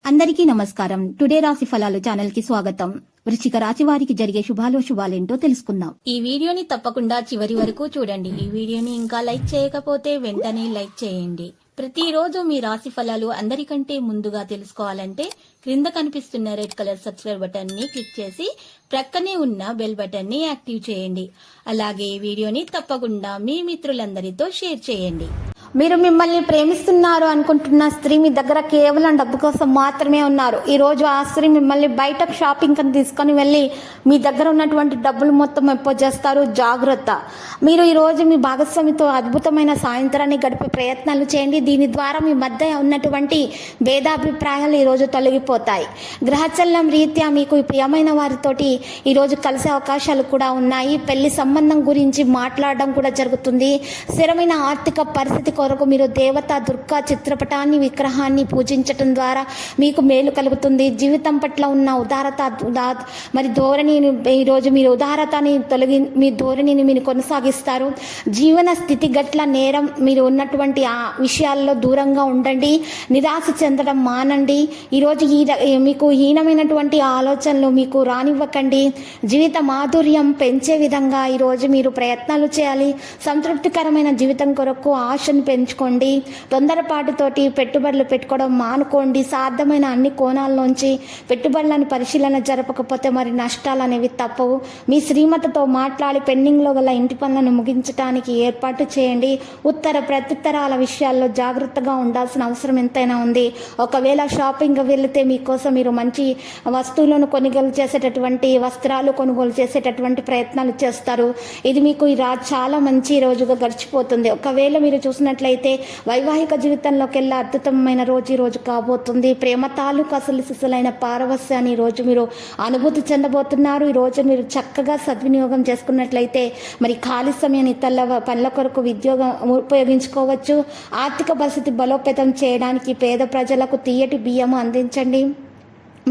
అందరికీ నమస్కారం. టుడే రాశి ఫలాలు ఛానల్ కి స్వాగతం. వృశ్చిక రాశి వారికి జరిగే శుభాలేంటో తెలుసుకుందాం. ఈ వీడియోని తప్పకుండా చివరి వరకు చూడండి. ఈ వీడియోని ఇంకా లైక్ చేయకపోతే వెంటనే లైక్ చేయండి. ప్రతిరోజు మీ రాశి ఫలాలు అందరికంటే ముందుగా తెలుసుకోవాలంటే క్రింద కనిపిస్తున్న రెడ్ కలర్ సబ్స్క్రైబ్ బటన్ ని క్లిక్ చేసి ప్రక్కనే ఉన్న బెల్ బటన్ ని యాక్టివ్ చేయండి. అలాగే ఈ వీడియోని తప్పకుండా మీ మిత్రులందరితో షేర్ చేయండి. మీరు మిమ్మల్ని ప్రేమిస్తున్నారు అనుకుంటున్న స్త్రీ మీ దగ్గర కేవలం డబ్బు కోసం మాత్రమే ఉన్నారు. ఈ రోజు ఆ స్త్రీ మిమ్మల్ని బయట షాపింగ్ అని తీసుకొని వెళ్ళి మీ దగ్గర ఉన్నటువంటి డబ్బులు మొత్తం చేస్తారు. జాగ్రత్త. మీరు ఈ రోజు మీ భాగస్వామితో అద్భుతమైన సాయంత్రాన్ని గడిపే ప్రయత్నాలు చేయండి. దీని ద్వారా మీ మధ్య ఉన్నటువంటి భేదాభిప్రాయాలు ఈ రోజు తొలగిపోతాయి. గ్రహచలనం రీత్యా మీకు ప్రియమైన వారితోటి ఈ రోజు కలిసే అవకాశాలు కూడా ఉన్నాయి. పెళ్లి సంబంధం గురించి మాట్లాడడం కూడా జరుగుతుంది. స్థిరమైన ఆర్థిక పరిస్థితి కొరకు మీరు దేవత దుర్గా చిత్రపటాన్ని విగ్రహాన్ని పూజించటం ద్వారా మీకు మేలు కలుగుతుంది. జీవితం పట్ల ఉన్న ఉదారత మరి ధోరణిని ఈరోజు మీరు ఉదారతని మీ ధోరణిని మీరు కొనసాగిస్తారు. జీవన స్థితిగట్ల నేరం మీరు ఉన్నటువంటి ఆ విషయాల్లో దూరంగా ఉండండి. నిరాశ చెందడం మానండి. ఈరోజు మీకు హీనమైనటువంటి ఆలోచనలు మీకు రానివ్వకండి. జీవిత మాధుర్యం పెంచే విధంగా ఈరోజు మీరు ప్రయత్నాలు చేయాలి. సంతృప్తికరమైన జీవితం కొరకు ఆశను పెంచుకోండి. తొందరపాటుతోటి పెట్టుబడులు పెట్టుకోవడం మానుకోండి. సాధ్యమైన అన్ని కోణాల్లోంచి పెట్టుబడులను పరిశీలన జరపకపోతే మరి నష్టాలు అనేవి తప్పవు. మీ శ్రీమతితో మాట్లాడి పెండింగ్లో గల ఇంటి పనులను ముగించడానికి ఏర్పాటు చేయండి. ఉత్తర ప్రత్యుత్తరాల విషయాల్లో జాగ్రత్తగా ఉండాల్సిన అవసరం ఎంతైనా ఉంది. ఒకవేళ షాపింగ్ వెళితే మీకోసం మీరు మంచి వస్తువులను కొనుగోలు చేసేటటువంటి వస్త్రాలు కొనుగోలు చేసేటటువంటి ప్రయత్నాలు చేస్తారు. ఇది మీకు చాలా మంచి రోజుగా గడిచిపోతుంది. ఒకవేళ మీరు చూసినట్లయితే వైవాహిక జీవితంలోకెల్లా అద్భుతమైన రోజు ఈ రోజు కాబోతుంది. ప్రేమ తాలూకు అసలు సిసలైన పారవస్యాన్ని ఈ రోజు మీరు అనుభూతి చెందబోతున్నారు. ఈ రోజు మీరు చక్కగా సద్వినియోగం చేసుకున్నట్లయితే మరి ఖాళీ సమయాన్ని ఇతరుల పనుల కొరకు ఉద్యోగం ఉపయోగించుకోవచ్చు. ఆర్థిక పరిస్థితి బలోపేతం చేయడానికి పేద ప్రజలకు తీయటి బియ్యం అందించండి.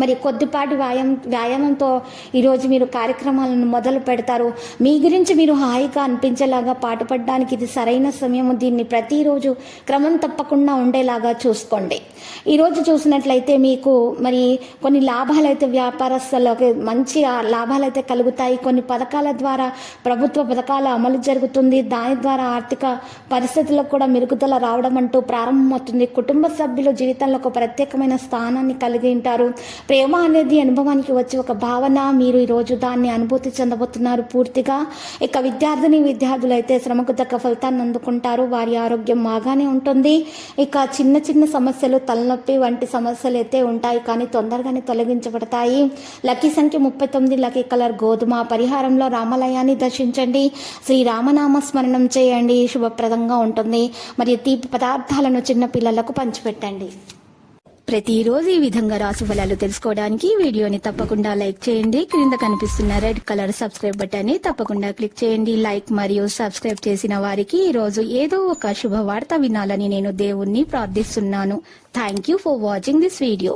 మరి కొద్దిపాటి వ్యాయామంతో ఈరోజు మీరు కార్యక్రమాలను మొదలు పెడతారు. మీ గురించి మీరు హాయిగా అనిపించేలాగా పాటుపడడానికి ఇది సరైన సమయం. దీన్ని ప్రతిరోజు క్రమం తప్పకుండా ఉండేలాగా చూసుకోండి. ఈరోజు చూసినట్లయితే మీకు మరి కొన్ని లాభాలైతే వ్యాపారస్తులకు మంచి లాభాలైతే కలుగుతాయి. కొన్ని పథకాల ద్వారా ప్రభుత్వ పథకాల అమలు జరుగుతుంది. దాని ద్వారా ఆర్థిక పరిస్థితులకు కూడా మెరుగుదల రావడం అంటూ ప్రారంభమవుతుంది. కుటుంబ సభ్యులు జీవితంలో ఒక ప్రత్యేకమైన స్థానాన్ని కలిగి ఉంటారు. ప్రేమ అనేది అనుభవానికి వచ్చే ఒక భావన. మీరు ఈరోజు దాన్ని అనుభూతి చెందబోతున్నారు పూర్తిగా. ఇక విద్యార్థులు అయితే శ్రమకు తగ్గ ఫలితాన్ని అందుకుంటారు. వారి ఆరోగ్యం బాగానే ఉంటుంది. ఇక చిన్న చిన్న సమస్యలు తలనొప్పి వంటి సమస్యలు అయితే ఉంటాయి, కానీ తొందరగానే తొలగించబడతాయి. లక్కీ సంఖ్య 39. లక్కీ కలర్ గోధుమ. పరిహారంలో రామాలయాన్ని దర్శించండి. శ్రీరామనామ స్మరణం చేయండి. శుభప్రదంగా ఉంటుంది. మరియు తీపి పదార్థాలను చిన్న పిల్లలకు పంచిపెట్టండి. ప్రతిరోజు ఈ విధంగా రాశి ఫలాలు తెలుసుకోవడానికి వీడియోని తప్పకుండా లైక్ చేయండి. క్రింద కనిపిస్తున్న రెడ్ కలర్ సబ్స్క్రైబ్ బటన్ ని తప్పకుండా క్లిక్ చేయండి. లైక్ మరియు సబ్స్క్రైబ్ చేసిన వారికి ఈ రోజు ఏదో ఒక శుభవార్త వినాలని నేను దేవుణ్ణి ప్రార్థిస్తున్నాను. Thank you for watching this video.